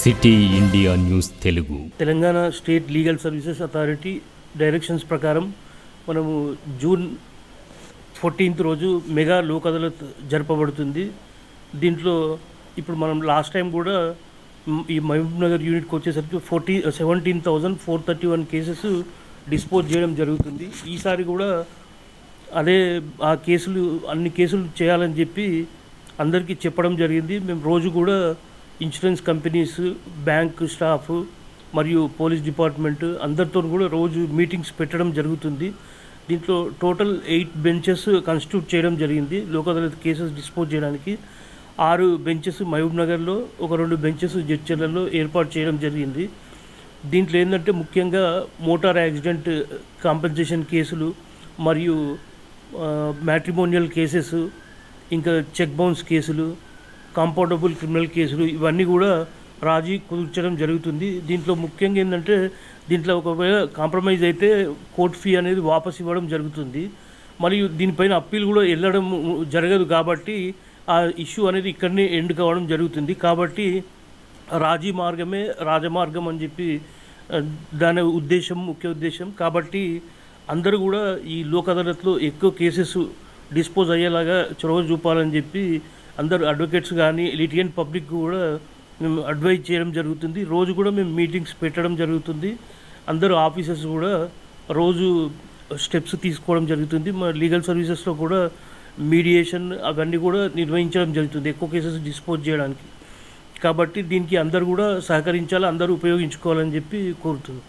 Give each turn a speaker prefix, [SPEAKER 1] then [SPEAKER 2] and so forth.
[SPEAKER 1] City India news Telugu.
[SPEAKER 2] Telangana state legal services authority directions ప్రకారం మనము June 14th రోజు mega Lok Adalat జరపబడుతుంది. దీంట్లో ఇప్పుడు మనం లాస్ట్ టైం కూడా ఈ మహబూబ్ నగర్ యూనిట్కి వచ్చేసరికి 17,431 కేసెస్ డిస్పోజ్ చేయడం జరుగుతుంది. ఈసారి కూడా అదే ఆ కేసులు అన్ని కేసులు చేయాలని చెప్పి అందరికీ చెప్పడం జరిగింది. మేము రోజు కూడా ఇన్సూరెన్స్ కంపెనీస్, బ్యాంక్ స్టాఫ్ మరియు పోలీస్ డిపార్ట్మెంట్ అందరితో కూడా రోజు మీటింగ్స్ పెట్టడం జరుగుతుంది. దీంట్లో టోటల్ 8 బెంచెస్ కాన్స్టిట్యూట్ చేయడం జరిగింది. లోక్ అదాలత్ కేసెస్ డిస్పోజ్ చేయడానికి 6 బెంచెస్ మహబూబ్ నగర్లో, 2 బెంచెస్ జడ్చర్లలో ఏర్పాటు చేయడం జరిగింది. దీంట్లో ఏంటంటే ముఖ్యంగా మోటార్ యాక్సిడెంట్ కాంపెన్సేషన్ కేసులు మరియు మ్యాట్రిమోనియల్ కేసెస్, ఇంకా చెక్ బౌన్స్ కేసులు, కాంపౌండబుల్ క్రిమినల్ కేసులు ఇవన్నీ కూడా రాజీ కుదుర్చడం జరుగుతుంది. దీంట్లో ముఖ్యంగా ఏంటంటే దీంట్లో ఒకవేళ కాంప్రమైజ్ అయితే కోర్ట్ ఫీ అనేది వాపస్ ఇవ్వడం జరుగుతుంది. మరియు దీనిపైన అప్పీల్ కూడా వెళ్ళడం జరగదు కాబట్టి ఆ ఇష్యూ అనేది ఇక్కడనే ఎండ్ కావడం జరుగుతుంది. కాబట్టి రాజీ మార్గమే రాజమార్గం అని చెప్పి దాని ముఖ్య ఉద్దేశం. కాబట్టి అందరూ కూడా ఈ లోక్ అదాలత్లో ఎక్కువ కేసెస్ డిస్పోజ్ అయ్యేలాగా చొరవ చూపాలని చెప్పి అందరు అడ్వకేట్స్ కానీ లిటిగెంట్ పబ్లిక్ కూడా మేము అడ్వైజ్ చేయడం జరుగుతుంది. రోజు కూడా మేము మీటింగ్స్ పెట్టడం జరుగుతుంది. అందరూ ఆఫీసర్స్ కూడా రోజు స్టెప్స్ తీసుకోవడం జరుగుతుంది. మా లీగల్ సర్వీసెస్లో కూడా మీడియేషన్ అవన్నీ కూడా నిర్వహించడం జరుగుతుంది ఎక్కువ కేసెస్ డిస్పోజ్ చేయడానికి. కాబట్టి దీనికి అందరూ కూడా సహకరించాలి, అందరూ ఉపయోగించుకోవాలని చెప్పి కోరుతున్నాం.